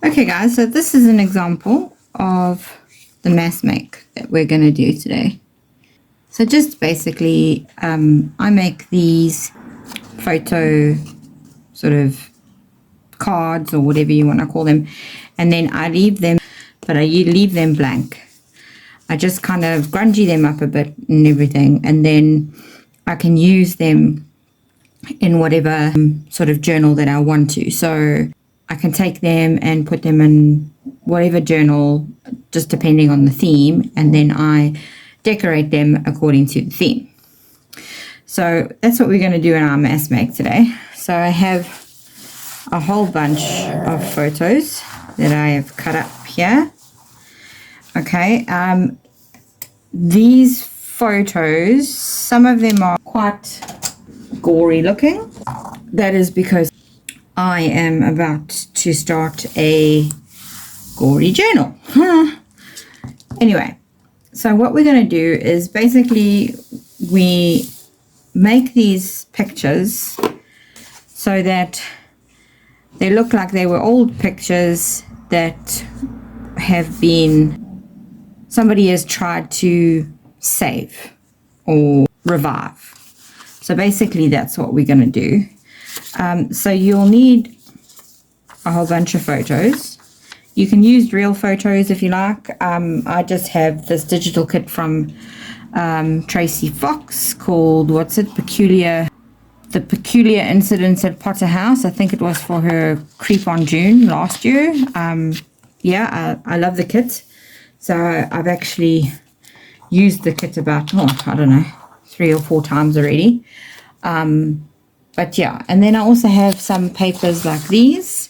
Okay guys, so this is an example of the mass make that we're going to do today. So just basically, I make these photo sort of cards or whatever you want to call them, and then I leave them, but I leave them blank. I just kind of grungy them up a bit and everything, and then I can use them in whatever sort of journal that I want to. So I can take them and put them in whatever journal, just depending on the theme, and then I decorate them according to the theme. So that's what we're going to do in our mass make today. So I have a whole bunch of photos that I have cut up here. Okay, these photos, some of them are quite gory looking. That is because I am about to start a gory journal. Anyway, so what we're going to do is basically we make these pictures so that they look like they were old pictures that have been, somebody has tried to save or revive. So basically that's what we're going to do. So you'll need a whole bunch of photos. You can use real photos if you like. I just have this digital kit from Tracy Fox called, The Peculiar Incidents at Potter House. I think it was for her Creep on June last year. Yeah, I love the kit. So I've actually used the kit about, I don't know, 3 or 4 times already. But yeah, and then I also have some papers like these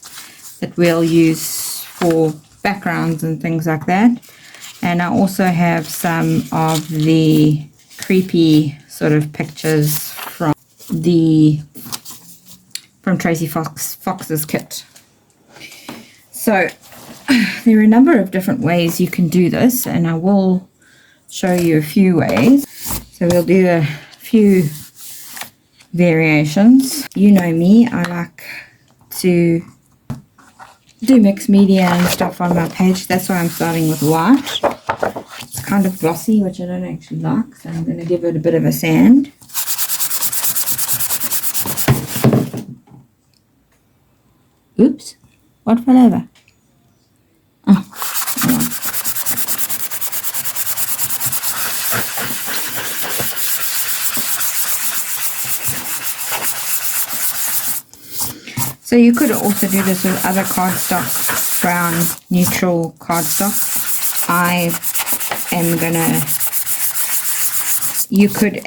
that we'll use for backgrounds and things like that. And I also have some of the creepy sort of pictures from Tracy Fox's kit. So there are a number of different ways you can do this, and I will show you a few ways. So we'll do a few variations. You know me, I like to do mixed media and stuff on my page. That's why I'm starting with white. It's kind of glossy, which I don't actually like, so I'm going to give it a bit of a sand. Oops, what fell over? Oh, hold on. So you could also do this with other cardstock, brown neutral cardstock. You could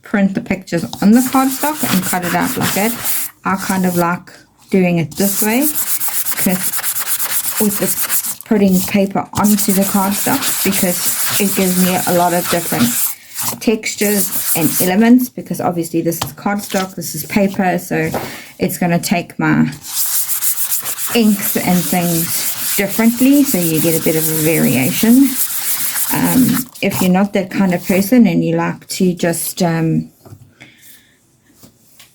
print the pictures on the cardstock and cut it out like that. I kind of like doing it this way, with putting paper onto the cardstock, because it gives me a lot of different textures and elements, because obviously this is cardstock, this is paper, so it's going to take my inks and things differently, so you get a bit of a variation. If you're not that kind of person and you like to just I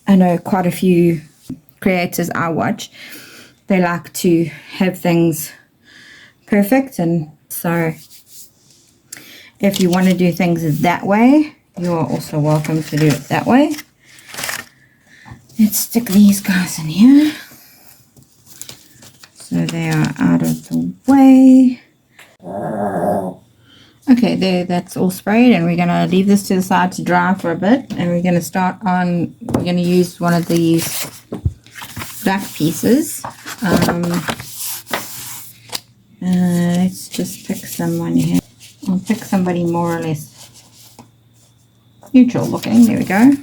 know quite a few creators I watch, they like to have things perfect, and so if you want to do things that way, you are also welcome to do it that way. Let's stick these guys in here so they are out of the way. Okay, there, that's all sprayed, and we're going to leave this to the side to dry for a bit, and we're going to use one of these black pieces. Let's just pick someone here. I'll pick somebody more or less neutral looking. There we go.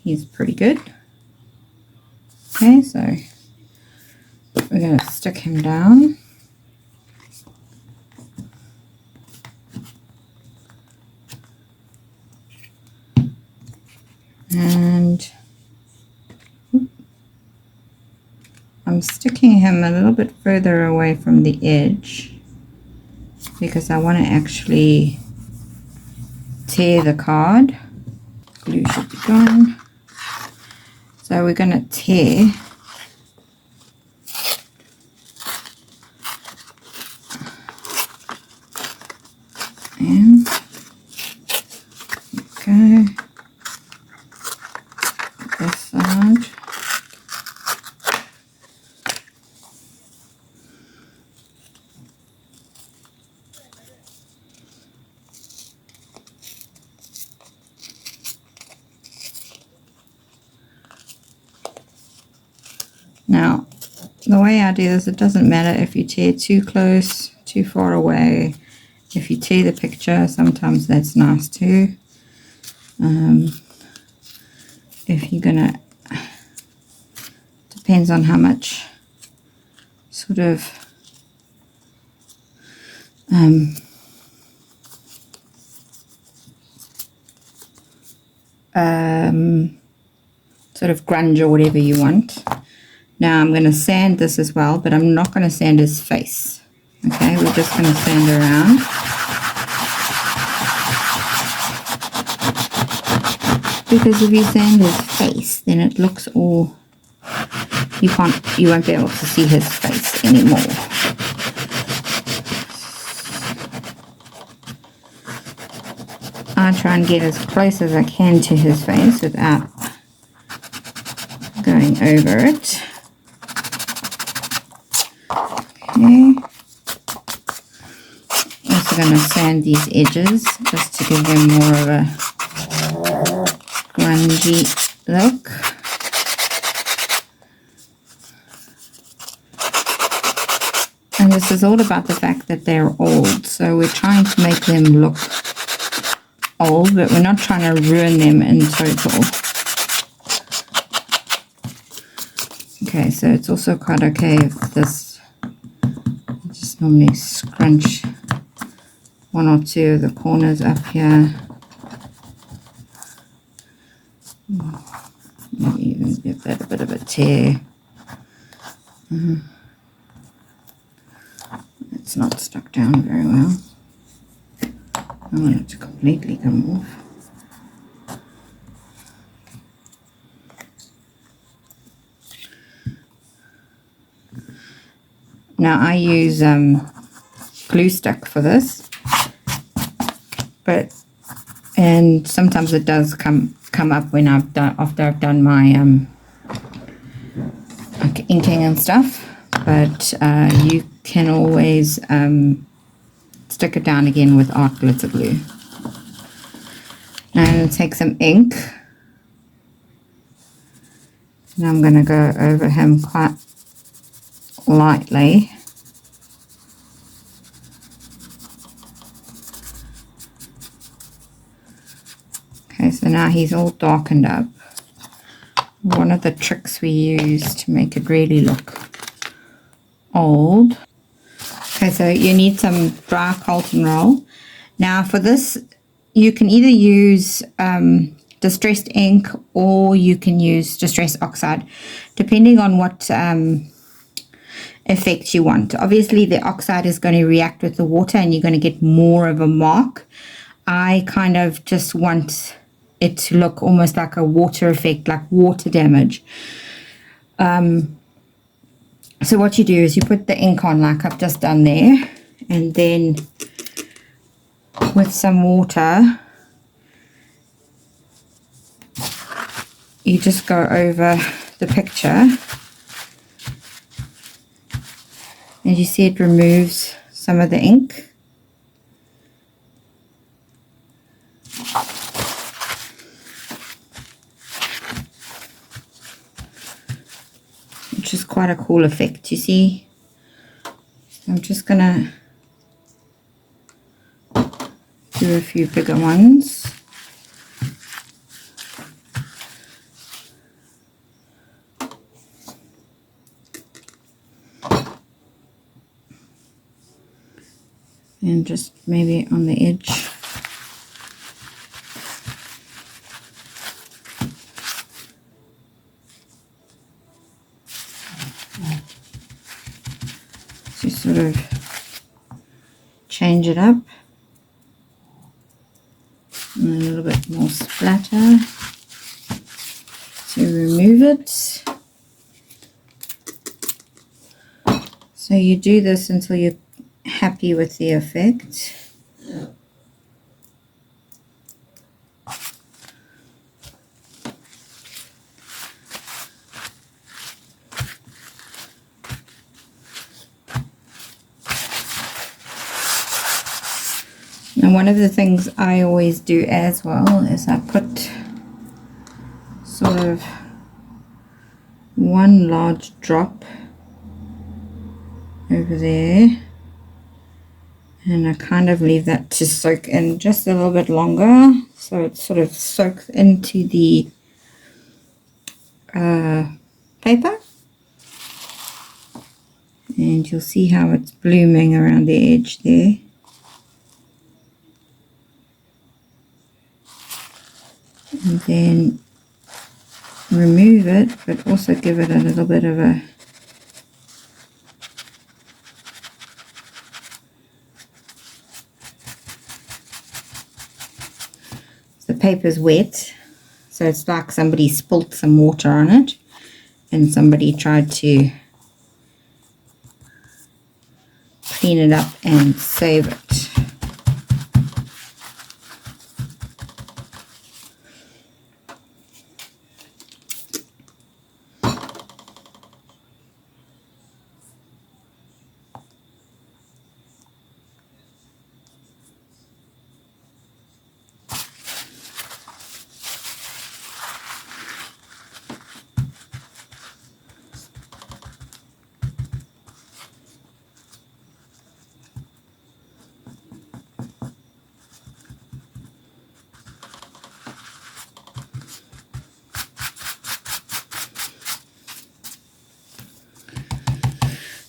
He's pretty good. Okay, so we're going to stick him down. And I'm sticking him a little bit further away from the edge because I want to actually tear the card. Glue should be gone. So we're going to tear go. This side. Now, the way I do this, it doesn't matter if you tear too close, too far away. If you tear the picture, sometimes that's nice too. If you're gonna, depends on how much sort of sort of grunge or whatever you want. Now I'm going to sand this as well, but I'm not going to sand his face. Okay, we're just going to sand around. Because if you sand his face, then it looks all, you won't be able to see his face anymore. I try and get as close as I can to his face without going over it. Okay. Also going to sand these edges just to give them more of a grungy look. And this is all about the fact that they're old, so we're trying to make them look old, but we're not trying to ruin them in total. Okay, so it's also quite okay if this, just normally scrunch one or two of the corners up here. Maybe even give that a bit of a tear. It's not stuck down very well. I want it to completely come off. Now I use glue stick for this, and sometimes it does come up when after I've done my like inking and stuff, but you can always stick it down again with art glitter glue. Now I'm going to take some ink, and I'm going to go over him quite lightly. Okay, so now he's all darkened up. One of the tricks we use to make it really look old. Okay, so you need some dry Colton roll. Now for this, you can either use distressed ink or you can use distressed oxide, depending on what effect you want. Obviously the oxide is going to react with the water and you're going to get more of a mark. I kind of just want it to look almost like a water effect, like water damage. So what you do is you put the ink on like I've just done there, and then with some water you just go over the picture. As you see, it removes some of the ink. Which is quite a cool effect, you see. I'm just gonna do a few bigger ones. And just maybe on the edge. So sort of change it up. And a little bit more splatter to remove it. So you do this until you're happy with the effect. And one of the things I always do as well is I put sort of one large drop over there, and I kind of leave that to soak in just a little bit longer, so it sort of soaks into the paper, and you'll see how it's blooming around the edge there. And then remove it, but also give it a little bit of a the paper's wet, so it's like somebody spilt some water on it and somebody tried to clean it up and save it.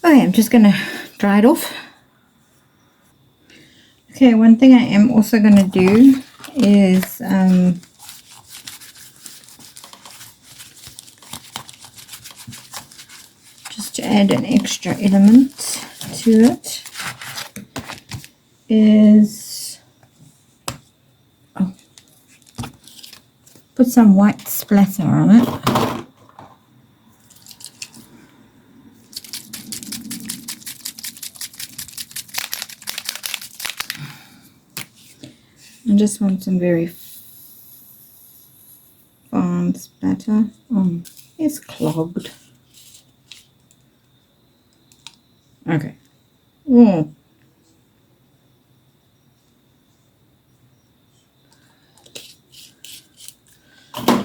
Okay, I'm just going to dry it off. Okay, one thing I am also going to do is just to add an extra element to it is put some white splatter on it. I just want some very fine splatter. Oh, it's clogged. Okay. Oh.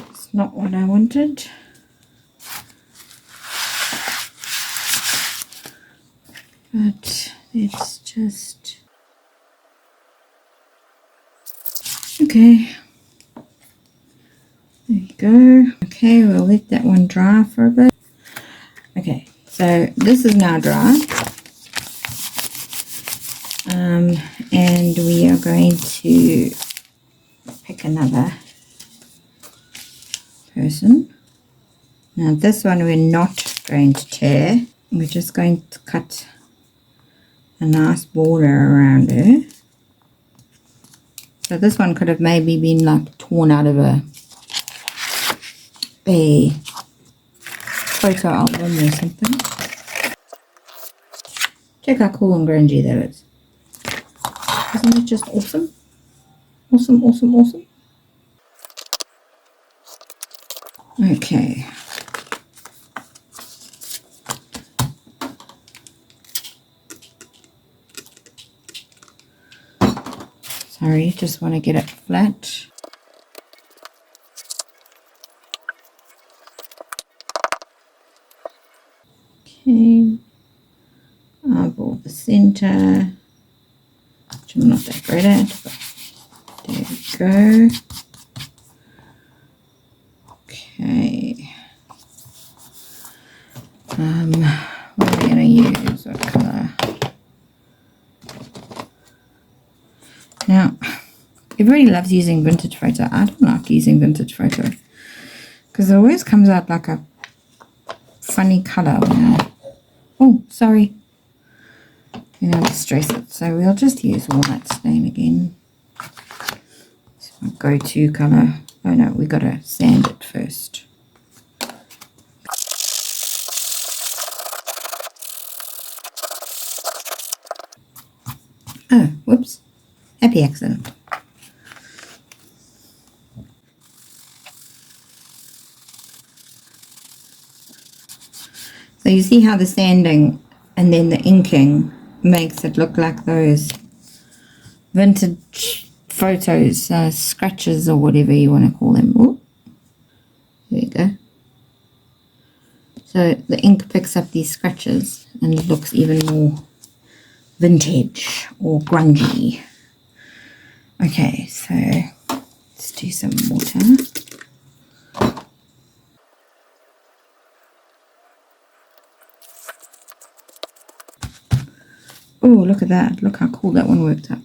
It's not what I wanted. But it's just... Okay. There you go. Okay, we'll let that one dry for a bit. Okay, so this is now dry. And we are going to pick another person. Now this one we're not going to tear. We're just going to cut a nice border around her. So this one could have maybe been like torn out of a photo album or something. Check how cool and grungy that is. Isn't it just awesome? Awesome, awesome, awesome. Okay. Sorry, just want to get it flat. Okay. Eyeball the center, which I'm not that great at, but there we go. Okay. What are we going to use? What colour? Now, everybody loves using vintage photo. I don't like using vintage photo because it always comes out like a funny colour. Oh, sorry. You know, distress it. So we'll just use walnut stain again. It's my go-to colour. Oh no, we got to sand it first. Oh, whoops. Happy accident. So you see how the sanding and then the inking makes it look like those vintage photos, scratches or whatever you want to call them. Ooh, there you go. So the ink picks up these scratches and it looks even more vintage or grungy. Okay, so let's do some water. Oh, look at that. Look how cool that one worked out.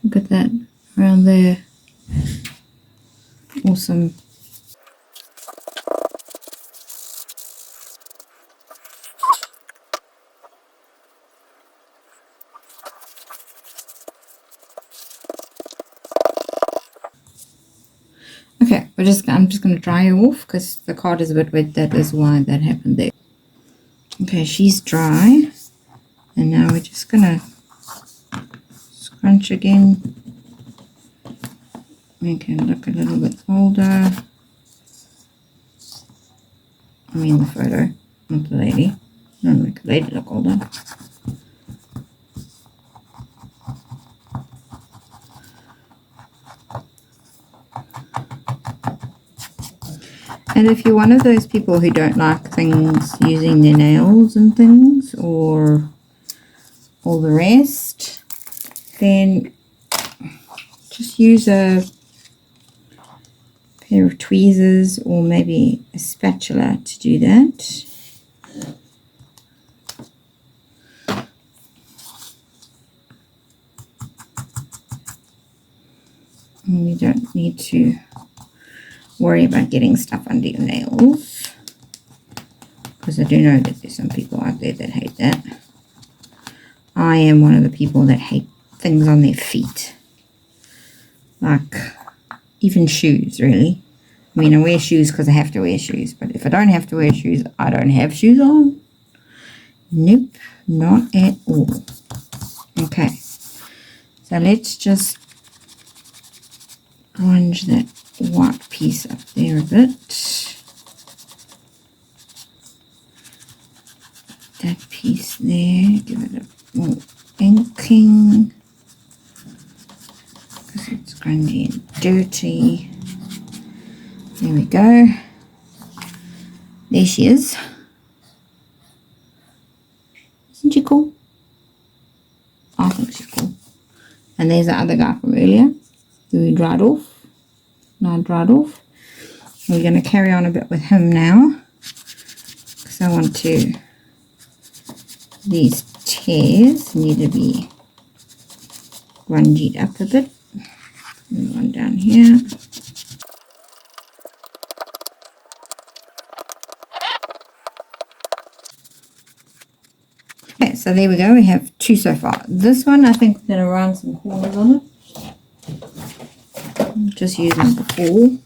Look at that around there. Awesome. Okay, I'm just going to dry her off because the card is a bit wet. That is why that happened there. Okay, she's dry. And now we're just going to scrunch again. Make her look a little bit older. I mean the photo, not the lady. I don't make the lady look older. And if you're one of those people who don't like things using their nails and things or all the rest, then just use a pair of tweezers or maybe a spatula to do that. And you don't need to worry about getting stuff under your nails, because I do know that there's some people out there that hate that. I am one of the people that hate things on their feet, like even shoes, really. I mean, I wear shoes because I have to wear shoes, but if I don't have to wear shoes, I don't have shoes on. Nope, not at all. Okay, so let's just grunge that white piece up there a bit. That piece there, give it a more inking because it's grungy and dirty. There we go. There she is. Isn't she cool? I think she's cool. And there's the other guy from earlier who we dried off. Now dried off. We're going to carry on a bit with him now, because I want to, these tears need to be grungied up a bit. And one down here. Okay, so there we go. We have two so far. This one, I think we're going to round some corners on it. Just using the 4mm.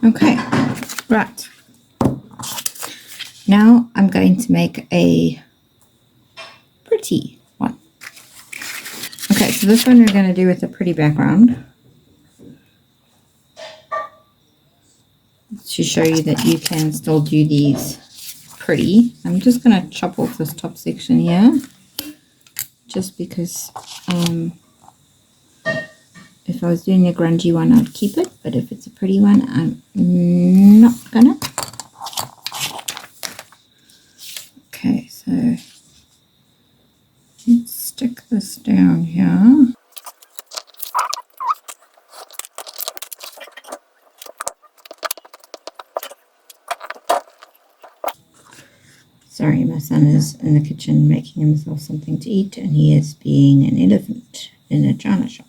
Okay, right. Now I'm going to make a pretty one. Okay, so this one we're going to do with a pretty background, to show you that you can still do these pretty. I'm just going to chop off this top section here, just because if I was doing a grungy one I'd keep it, but if it's a pretty one I'm not gonna. Okay, so let's stick this down here. Sorry, my son is in the kitchen making himself something to eat, and he is being an elephant in a china shop.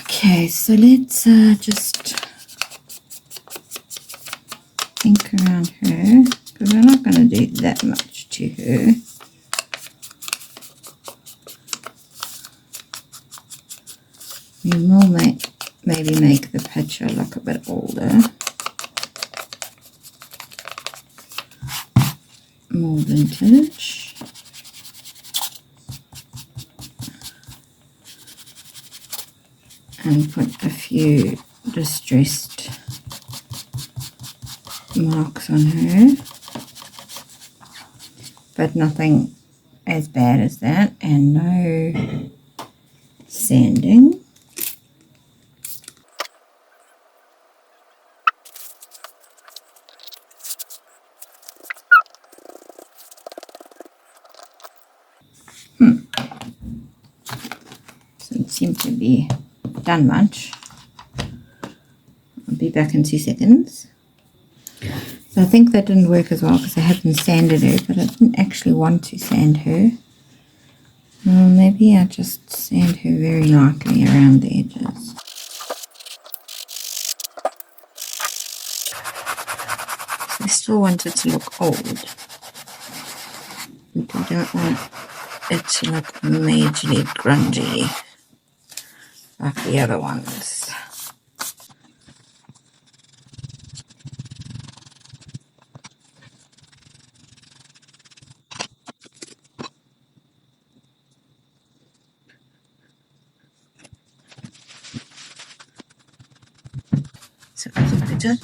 Okay, so let's just ink around her, because we're not going to do that much to her. We will maybe make the picture look a bit older. More vintage. And put a few distressed marks on her. But nothing as bad as that, and no sanding. Doesn't seem to be done much. I'll be back in 2 seconds. So I think that didn't work as well because I hadn't sanded her, but I didn't actually want to sand her. Well, maybe I just sand her very lightly around the edges. I still want it to look old, but I don't want it to look majorly grungy like the other ones. So that's a picture.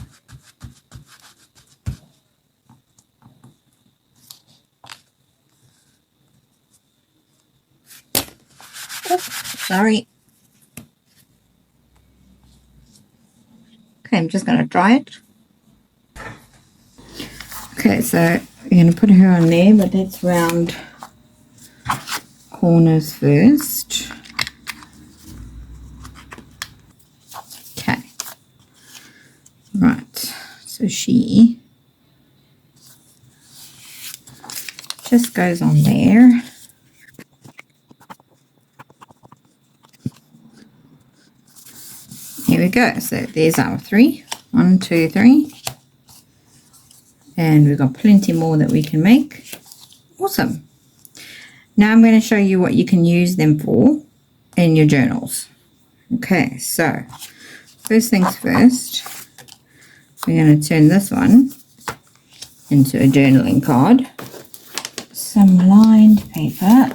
Oh, sorry. Okay, I'm just going to dry it. Okay, so we're going to put her on there, but let's round corners first. Okay. Right, so she just goes on there. Here we go. So there's our 3. 1, 2, 3. And we've got plenty more that we can make. Awesome. Now I'm going to show you what you can use them for in your journals. Okay, so first things first, we're going to turn this one into a journaling card. Some lined paper.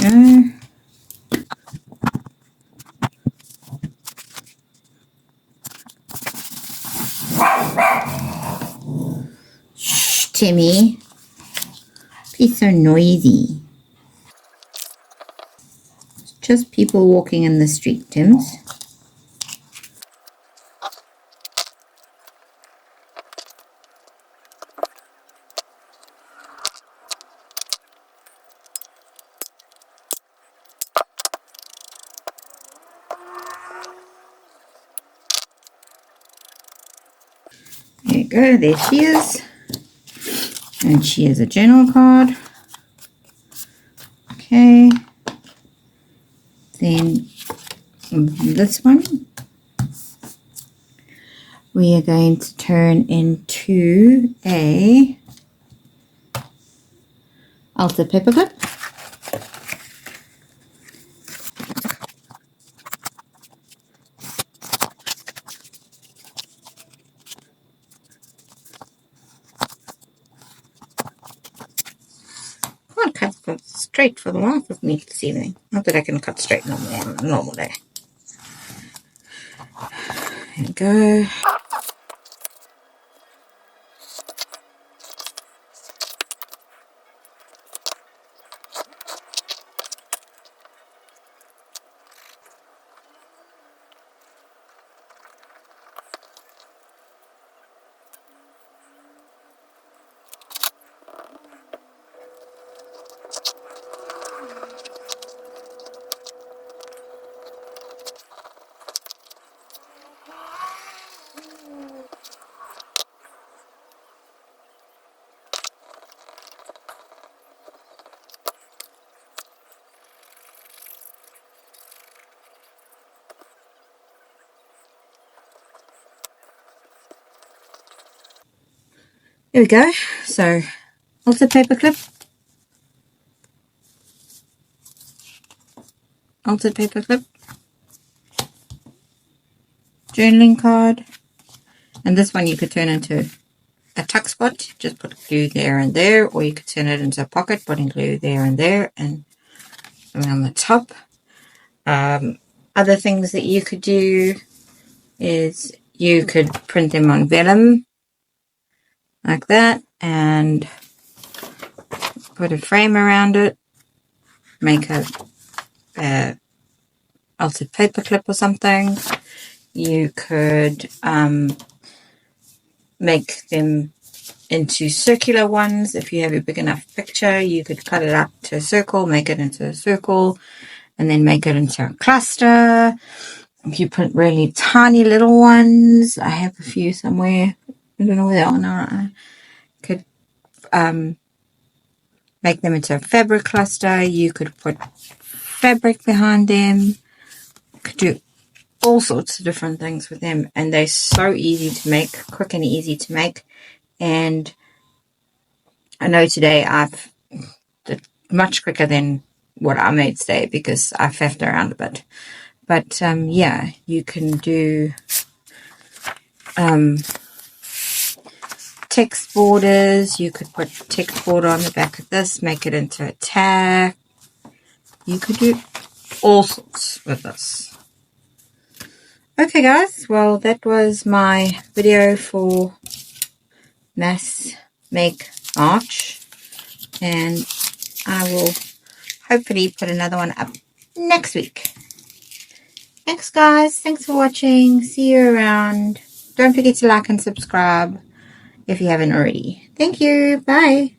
Go. Shh, Timmy. He's so noisy. It's just people walking in the street, Tims. There you go, there she is. And she is a journal card. Okay. Then this one we are going to turn into a altered paper clip. Can't cut straight for the life of me this evening. Not that I can cut straight normally on a normal day. There we go. There we go. So, altered paper clip. altered paper clip, journaling card, and this one you could turn into a tuck spot. Just put glue there and there, or you could turn it into a pocket, putting glue there and there and around the top. Other things that you could do is you could print them on vellum like that and put a frame around it, make a altered paper clip or something. You could make them into circular ones. If you have a big enough picture, you could cut it up to a circle, make it into a circle, and then make it into a cluster. If you print really tiny little ones, I have a few somewhere, I don't know where they are now. I could make them into a fabric cluster. You could put fabric behind them. You could do all sorts of different things with them, and they're so easy to make, quick and easy to make. And I know today I've did much quicker than what I made today because I faffed around a bit. But yeah, you can do text borders. You could put text border on the back of this, make it into a tag. You could do all sorts with this. Okay guys, well that was my video for Mass Make March, and I will hopefully put another one up next week. Thanks guys, thanks for watching, see you around. Don't forget to like and subscribe if you haven't already. Thank you, bye.